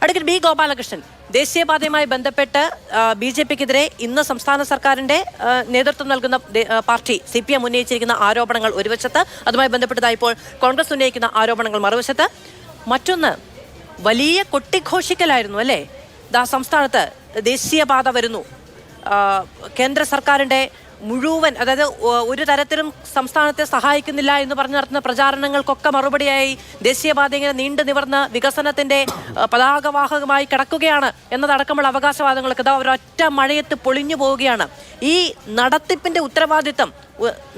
Advocate B Gopalakrishnan, ദേശീയപാതയുമായി ബന്ധപ്പെട്ട് BJPക്കെതിരെ ഇന്ന് സംസ്ഥാന സർക്കാരിന്റെ നേതൃത്വം നൽകുന്ന പാർട്ടി CPM ഉന്നയിച്ചിരിക്കുന്ന ആരോപണങ്ങൾ ഒരു വശത്ത്, അതുമായി ബന്ധപ്പെട്ടതായി ഇപ്പോൾ കോൺഗ്രസ് ഉന്നയിക്കുന്ന ആരോപണങ്ങൾ മറുവശത്ത്. മറ്റൊന്ന് വലിയ കൊട്ടിഘോഷിക്കലായിരുന്നു അല്ലേ? സംസ്ഥാനത്ത് ദേശീയപാത വരുന്നു, കേന്ദ്ര സർക്കാരിന്റെ മുഴുവൻ, അതായത് ഒരു തരത്തിലും സംസ്ഥാനത്തെ സഹായിക്കുന്നില്ല എന്ന് പറഞ്ഞു നടത്തുന്ന പ്രചാരണങ്ങൾക്കൊക്കെ മറുപടിയായി ദേശീയപാത ഇങ്ങനെ നീണ്ടു നിവർന്ന് വികസനത്തിന്റെ പതാകവാഹകമായി കിടക്കുകയാണ് എന്നതടക്കമുള്ള അവകാശവാദങ്ങളൊക്കെ ഒരൊറ്റ മഴയത്ത് പൊളിഞ്ഞു പോവുകയാണ്. ഈ നടത്തിപ്പിന്റെ ഉത്തരവാദിത്തം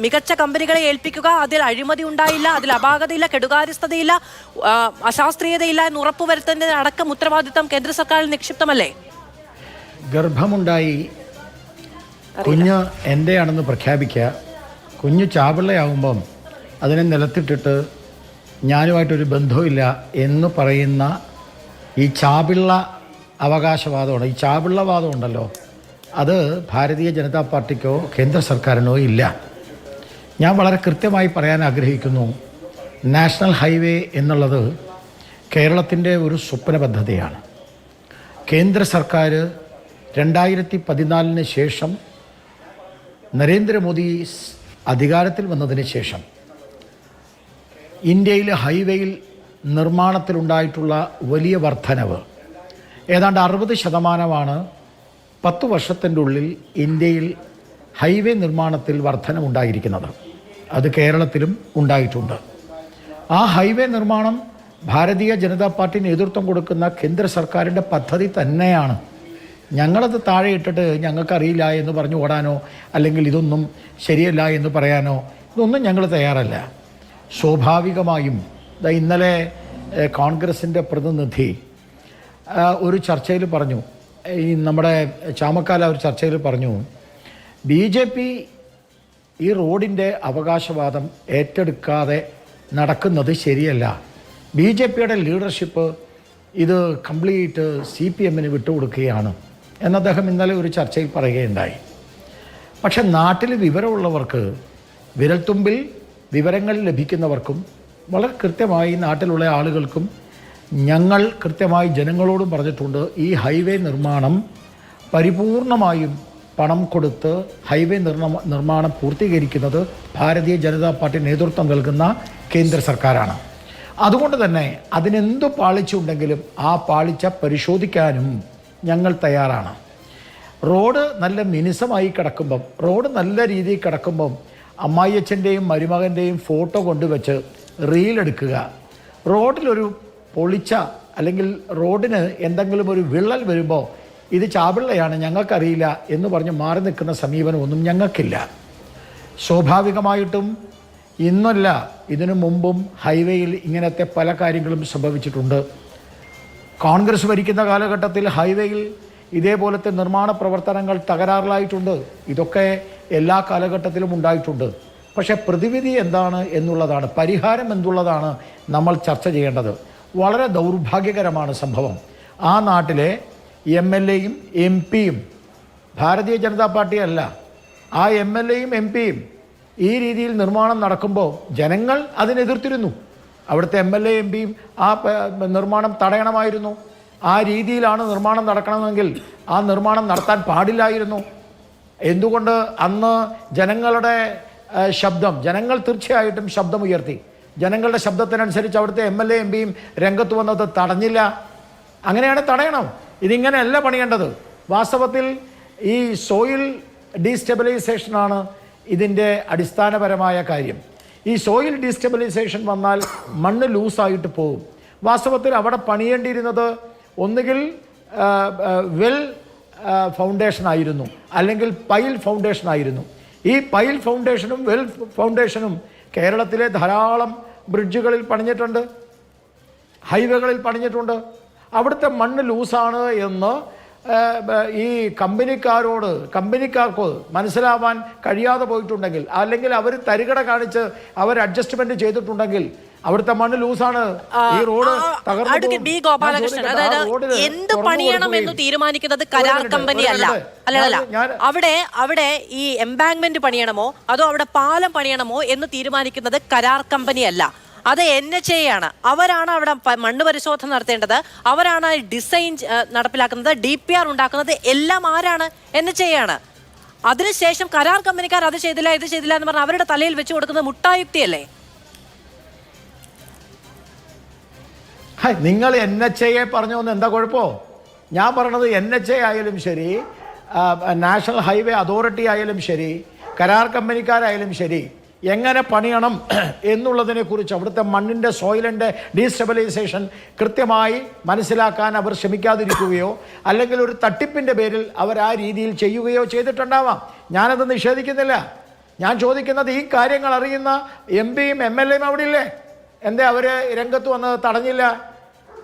മികച്ച കമ്പനികളെ ഏൽപ്പിക്കുക, അതിൽ അഴിമതി ഉണ്ടായില്ല, അതിൽ അപാകതയില്ല, കെടുകാര്യസ്ഥതയില്ല, അശാസ്ത്രീയതയില്ല എന്ന് ഉറപ്പുവരുത്തുന്നതിന്റെ അടക്കം ഉത്തരവാദിത്തം കേന്ദ്ര സർക്കാരിൽ നിക്ഷിപ്തമല്ലേ? ഗർഭമുണ്ടായി കുഞ്ഞ് എൻ്റെയാണെന്ന് പ്രഖ്യാപിക്കുക, കുഞ്ഞ് ചാപിള്ളയാകുമ്പം അതിനെ നിലത്തിട്ടിട്ട് ഞാനുമായിട്ടൊരു ബന്ധവുമില്ല എന്ന് പറയുന്ന ഈ ചാപിള്ള അവകാശവാദമാണ്, ഈ ചാപിള്ളവാദം ഉണ്ടല്ലോ, അത് ഭാരതീയ ജനതാ പാർട്ടിക്കോ കേന്ദ്ര സർക്കാരിനോ ഇല്ല. ഞാൻ വളരെ കൃത്യമായി പറയാൻ ആഗ്രഹിക്കുന്നു, നാഷണൽ ഹൈവേ എന്നുള്ളത് കേരളത്തിൻ്റെ ഒരു സ്വപ്ന പദ്ധതിയാണ്. കേന്ദ്ര സർക്കാർ 2014 ശേഷം നരേന്ദ്രമോദി അധികാരത്തിൽ വന്നതിന് ശേഷം ഇന്ത്യയിലെ ഹൈവേയിൽ നിർമ്മാണത്തിലുണ്ടായിട്ടുള്ള വലിയ വർധനവ് ഏതാണ്ട് 60% 10 വർഷത്തിൻ്റെ ഉള്ളിൽ ഇന്ത്യയിൽ ഹൈവേ നിർമ്മാണത്തിൽ വർധനമുണ്ടായിരിക്കുന്നത്. അത് കേരളത്തിലും ഉണ്ടായിട്ടുണ്ട്. ആ ഹൈവേ നിർമ്മാണം ഭാരതീയ ജനതാ പാർട്ടി നേതൃത്വം കൊടുക്കുന്ന കേന്ദ്ര സർക്കാരിൻ്റെ പദ്ധതി തന്നെയാണ്. ഞങ്ങളത് താഴെ ഇട്ടിട്ട് ഞങ്ങൾക്കറിയില്ല എന്ന് പറഞ്ഞു ഓടാനോ അല്ലെങ്കിൽ ഇതൊന്നും ശരിയല്ല എന്ന് പറയാനോ ഇതൊന്നും ഞങ്ങൾ തയ്യാറല്ല. സ്വാഭാവികമായും ഇന്നലെ കോൺഗ്രസിൻ്റെ പ്രതിനിധി ഒരു ചർച്ചയിൽ പറഞ്ഞു, ഈ നമ്മുടെ ചാമക്കാല ഒരു ചർച്ചയിൽ പറഞ്ഞു, BJP ഈ റോഡിൻ്റെ അവകാശവാദം ഏറ്റെടുക്കാതെ നടക്കുന്നത് ശരിയല്ല, BJPയുടെ ലീഡർഷിപ്പ് ഇത് കംപ്ലീറ്റ് CPMന് വിട്ടുകൊടുക്കുകയാണ് എന്ന് അദ്ദേഹം ഇന്നലെ ഒരു ചർച്ചയിൽ പറയുകയുണ്ടായി. പക്ഷെ നാട്ടിൽ വിവരമുള്ളവർക്ക്, വിരൽത്തുമ്പിൽ വിവരങ്ങൾ ലഭിക്കുന്നവർക്കും വളരെ കൃത്യമായി നാട്ടിലുള്ള ആളുകൾക്കും ഞങ്ങൾ കൃത്യമായി ജനങ്ങളോടും പറഞ്ഞിട്ടുണ്ട്, ഈ ഹൈവേ നിർമ്മാണം പരിപൂർണമായും പണം കൊടുത്ത് ഹൈവേ നിർമ്മാണം പൂർത്തീകരിക്കുന്നത് ഭാരതീയ ജനതാ പാർട്ടി നേതൃത്വം നൽകുന്ന കേന്ദ്ര സർക്കാരാണ്. അതുകൊണ്ട് തന്നെ അതിനെന്തു പാളിച്ചുണ്ടെങ്കിലും ആ പാളിച്ച പരിശോധിക്കാനും ഞങ്ങൾ തയ്യാറാണ്. റോഡ് നല്ല മിനുസമായി കിടക്കുമ്പം, റോഡ് നല്ല രീതിയിൽ കിടക്കുമ്പം അമ്മായിയച്ഛൻ്റെയും മരുമകൻ്റെയും ഫോട്ടോ കൊണ്ടുവച്ച് റീലെടുക്കുക, റോഡിലൊരു പൊളിച്ച അല്ലെങ്കിൽ റോഡിന് എന്തെങ്കിലും ഒരു വിള്ളൽ വരുമ്പോൾ ഇത് ചാപിള്ളയാണ് ഞങ്ങൾക്കറിയില്ല എന്ന് പറഞ്ഞ് മാറി നിൽക്കുന്ന സമീപനമൊന്നും ഞങ്ങൾക്കില്ല. സ്വാഭാവികമായിട്ടും ഇന്നല്ല, ഇതിനു മുമ്പും ഹൈവേയിൽ ഇങ്ങനത്തെ പല കാര്യങ്ങളും സംഭവിച്ചിട്ടുണ്ട്. കോൺഗ്രസ് ഭരിക്കുന്ന കാലഘട്ടത്തിൽ ഹൈവേയിൽ ഇതേപോലത്തെ നിർമ്മാണ പ്രവർത്തനങ്ങൾ തകരാറിലായിട്ടുണ്ട്. ഇതൊക്കെ എല്ലാ കാലഘട്ടത്തിലും ഉണ്ടായിട്ടുണ്ട്. പക്ഷേ പ്രതിവിധി എന്താണ് എന്നുള്ളതാണ്, പരിഹാരം എന്തുള്ളതാണ് നമ്മൾ ചർച്ച ചെയ്യേണ്ടത്. വളരെ ദൗർഭാഗ്യകരമാണ് സംഭവം. ആ നാട്ടിലെ MLAയും MP യും ഭാരതീയ ജനതാ പാർട്ടിയല്ല, ആ MLAയും MP യും ഈ രീതിയിൽ നിർമ്മാണം നടക്കുമ്പോൾ ജനങ്ങൾ അതിനെതിർത്തിരുന്നു. അവിടുത്തെ MLA MP യും ആ നിർമ്മാണം തടയണമായിരുന്നു. ആ രീതിയിലാണ് നിർമ്മാണം നടക്കണമെങ്കിൽ ആ നിർമ്മാണം നടത്താൻ പാടില്ലായിരുന്നു. എന്തുകൊണ്ട് അന്ന് ജനങ്ങളുടെ ശബ്ദം, ജനങ്ങൾ തീർച്ചയായിട്ടും ശബ്ദമുയർത്തി. ജനങ്ങളുടെ ശബ്ദത്തിനനുസരിച്ച് അവിടുത്തെ MLA MP യും രംഗത്ത് വന്നത് തടഞ്ഞില്ല. അങ്ങനെയാണ് തടയണം. ഇതിങ്ങനെയല്ല പണിയേണ്ടത്. വാസ്തവത്തിൽ ഈ സോയിൽ ഡീസ്റ്റെബിലൈസേഷനാണ് ഇതിൻ്റെ അടിസ്ഥാനപരമായ കാര്യം. ഈ സോയിൽ ഡീസ്റ്റെബിലൈസേഷൻ വന്നാൽ മണ്ണ് ലൂസായിട്ട് പോകും. വാസ്തവത്തിൽ അവിടെ പണിയേണ്ടിയിരുന്നത് ഒന്നുകിൽ വെൽ ഫൗണ്ടേഷൻ ആയിരുന്നു, അല്ലെങ്കിൽ പൈൽ ഫൗണ്ടേഷൻ ആയിരുന്നു. ഈ പൈൽ ഫൗണ്ടേഷനും വെൽ ഫൗണ്ടേഷനും കേരളത്തിലെ ധാരാളം ബ്രിഡ്ജുകളിൽ പണിഞ്ഞിട്ടുണ്ട്, ഹൈവേകളിൽ പണിഞ്ഞിട്ടുണ്ട്. അവിടുത്തെ മണ്ണ് ലൂസാണ് എന്ന് ഈ കമ്പനിക്കാർക്ക് മനസ്സിലാവാൻ കഴിയാതെ പോയിട്ടുണ്ടെങ്കിൽ, അല്ലെങ്കിൽ അവർ തരികട കാണിച്ച് അവർ അഡ്ജസ്റ്റ്മെന്റ് ചെയ്തിട്ടുണ്ടെങ്കിൽ അവിടുത്തെ മണ്ണ് ലൂസാണ്, ഈ റോഡ് എന്ത് പണിയണം എന്ന് തീരുമാനിക്കുന്നത് കരാർ കമ്പനി അല്ല. അവിടെ ഈ എംബാങ്ക്മെന്റ് പണിയണമോ അതോ അവിടെ പാലം പണിയണമോ എന്ന് തീരുമാനിക്കുന്നത് കരാർ കമ്പനി അല്ല. അത് NHA ആണ്. അവരാണ് അവിടെ മണ്ണ് പരിശോധന നടത്തേണ്ടത്, അവരാണ് ഡിസൈൻ നടപ്പിലാക്കുന്നത്, DPR ഉണ്ടാക്കുന്നത്, എല്ലാം ആരാണ്? NHA ആണ്. അതിനുശേഷം കരാർ കമ്പനിക്കാർ അത് ചെയ്തില്ല ഇത് ചെയ്തില്ല എന്ന് പറഞ്ഞാൽ അവരുടെ തലയിൽ വെച്ച് കൊടുക്കുന്നത് മുട്ടായുക്തിയല്ലേ? നിങ്ങൾ NHA പറഞ്ഞോന്ന് എന്താ കുഴപ്പമോ? ഞാൻ പറഞ്ഞത് NHA ആയാലും ശരി, നാഷണൽ ഹൈവേ അതോറിറ്റി ആയാലും ശരി, കരാർ കമ്പനിക്കാരായാലും ശരി, എങ്ങനെ പണിയണം എന്നുള്ളതിനെക്കുറിച്ച് അവിടുത്തെ മണ്ണിൻ്റെ സോയിലിൻ്റെ ഡീസ്റ്റെബിലൈസേഷൻ കൃത്യമായി മനസ്സിലാക്കാൻ അവർ ശ്രമിക്കാതിരിക്കുകയോ അല്ലെങ്കിൽ ഒരു തട്ടിപ്പിൻ്റെ പേരിൽ അവർ ആ രീതിയിൽ ചെയ്യുകയോ ചെയ്തിട്ടുണ്ടാവാം. ഞാനത് നിഷേധിക്കുന്നില്ല. ഞാൻ ചോദിക്കുന്നത് ഈ കാര്യങ്ങൾ അറിയുന്ന MPയും MLAയും അവിടെ ഇല്ലേ? എന്തേ അവർ രംഗത്ത് വന്ന് തടഞ്ഞില്ല?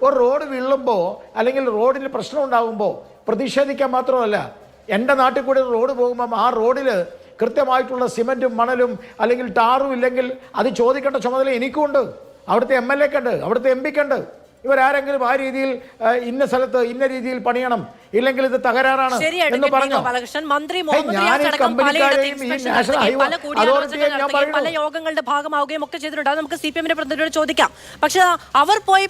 ഒരു റോഡ് വീഴുമ്പോൾ അല്ലെങ്കിൽ റോഡിൽ പ്രശ്നം ഉണ്ടാകുമ്പോൾ പ്രതിഷേധിക്കാൻ മാത്രമല്ല, എൻ്റെ നാട്ടിൽ കൂടി റോഡ് പോകുമ്പം ആ റോഡിൽ കൃത്യമായിട്ടുള്ള സിമെൻറ്റും മണലും അല്ലെങ്കിൽ ടാറും ഇല്ലെങ്കിൽ അത് ചോദിക്കേണ്ട ചുമതല എനിക്കുണ്ട്, അവിടുത്തെ MLAക്കുണ്ട്, അവിടുത്തെ MPക്കുണ്ട്. ഇവരാരെങ്കിലും ആ രീതിയിൽ ഇന്ന സ്ഥലത്ത് ഇന്ന രീതിയിൽ പണിയണം, ഇല്ലെങ്കിൽ ഇത് തകരാറാണ് എന്ന് പറഞ്ഞു. പല യോഗങ്ങളുടെ ഭാഗമാവുകയും ഒക്കെ ചെയ്തിട്ടുണ്ട്. അത് നമുക്ക് CPMന്റെ പ്രതിനിധിയോട് ചോദിക്കാം. പക്ഷെ അവർ പോയി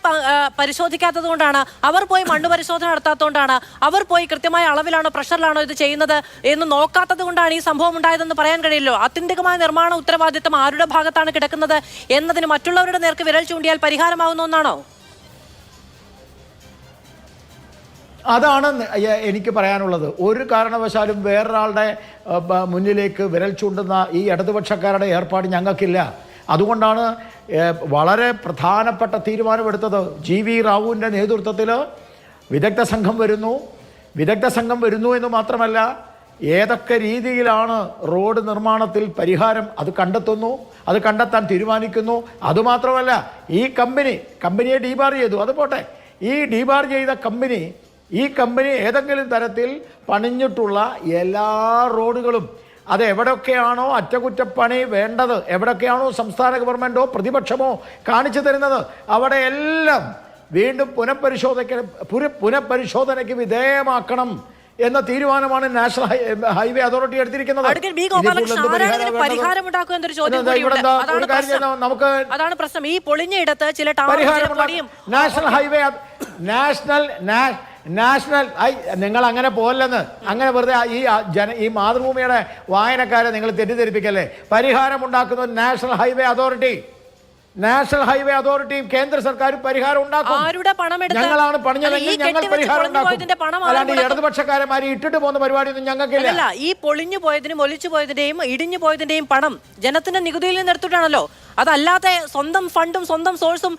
പരിശോധിക്കാത്തത് കൊണ്ടാണ്, അവർ പോയി മണ്ണ് പരിശോധന നടത്താത്തതുകൊണ്ടാണ്, അവർ പോയി കൃത്യമായ അളവിലാണോ പ്രഷറിലാണോ ഇത് ചെയ്യുന്നത് എന്ന് നോക്കാത്തത് കൊണ്ടാണ് ഈ സംഭവം ഉണ്ടായതെന്ന് പറയാൻ കഴിയില്ലോ. ആത്യന്തികമായ നിർമ്മാണ ഉത്തരവാദിത്തം ആരുടെ ഭാഗത്താണ് കിടക്കുന്നത് എന്നതിന് മറ്റുള്ളവരുടെ നേർക്ക് വിരൽ ചൂണ്ടിയാൽ പരിഹാരമാവുന്ന ഒന്നാണോ? അതാണ് എനിക്ക് പറയാനുള്ളത്. ഒരു കാരണവശാലും വേറൊരാളുടെ മുന്നിലേക്ക് വിരൽ ചൂണ്ടുന്ന ഈ ഇടതുപക്ഷക്കാരുടെ ഏർപ്പാട് ഞങ്ങൾക്കില്ല. അതുകൊണ്ടാണ് വളരെ പ്രധാനപ്പെട്ട തീരുമാനമെടുത്തത്. GV റാവുവിൻ്റെ നേതൃത്വത്തിൽ വിദഗ്ധ സംഘം വരുന്നു എന്ന് മാത്രമല്ല, ഏതൊക്കെ രീതിയിലാണ് റോഡ് നിർമ്മാണത്തിൽ പരിഹാരം അത് കണ്ടെത്താൻ തീരുമാനിക്കുന്നു. അതുമാത്രമല്ല, ഈ കമ്പനിയെ ഡീബാർ ചെയ്തു, അത് പോട്ടെ. ഈ ഡീബാർ ചെയ്ത ഈ കമ്പനി ഏതെങ്കിലും തരത്തിൽ പണിഞ്ഞിട്ടുള്ള എല്ലാ റോഡുകളും അത് എവിടെയൊക്കെയാണോ അറ്റകുറ്റപ്പണി വേണ്ടത്, എവിടെയൊക്കെയാണോ സംസ്ഥാന ഗവൺമെൻറ്റോ പ്രതിപക്ഷമോ കാണിച്ചു തരുന്നത്, അവിടെയെല്ലാം വീണ്ടും പുനഃപരിശോധനയ്ക്ക് വിധേയമാക്കണം എന്ന തീരുമാനമാണ് നാഷണൽ ഹൈവേ അതോറിറ്റി എടുത്തിരിക്കുന്നത്. അതാണ് പ്രശ്നം. ഈ പൊളിഞ്ഞ ഇടത്ത് ചില നാഷണൽ ഹൈവേ നാഷണൽ നിങ്ങൾ അങ്ങനെ പോലെന്ന് അങ്ങനെ വെറുതെ ഈ മാതൃഭൂമിയുടെ വായനക്കാരെ നിങ്ങൾ തെറ്റിദ്ധരിപ്പിക്കല്ലേ. പരിഹാരമുണ്ടാക്കുന്നത് നാഷണൽ ഹൈവേ അതോറിറ്റിയും കേന്ദ്ര സർക്കാരും പരിഹാരം ഉണ്ടാക്കും. ഞങ്ങളാണ് പണിഞ്ഞതെങ്കിൽ ഞങ്ങൾ പരിഹാരം ഉണ്ടാക്കും. അല്ലാണ്ട് ഇടതുപക്ഷക്കാരന്മാരെ ഇട്ടിട്ട് പോകുന്ന പരിപാടിയൊന്നും ഞങ്ങൾക്കില്ല. ഈ പൊളിഞ്ഞു പോയതിനും ഒലിച്ചു പോയതിന്റെയും ഇടിഞ്ഞു പോയതിന്റെയും പണം ജനത്തിന്റെ നികുതിയിൽ നിന്ന് എടുത്തിട്ടാണല്ലോ. അതല്ലാതെ സ്വന്തം ഫണ്ടും സ്വന്തം സോഴ്സും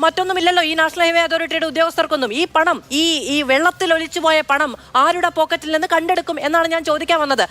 മറ്റൊന്നുമില്ലല്ലോ ഈ നാഷണൽ ഹൈവേ അതോറിറ്റിയുടെ ഉദ്യോഗസ്ഥർക്കൊന്നും. ഈ പണം ഈ വെള്ളത്തിൽ ഒലിച്ചു പോയ പണം ആരുടെ പോക്കറ്റിൽ നിന്ന് കണ്ടെടുക്കും എന്നാണ് ഞാൻ ചോദിക്കാൻ വന്നത്.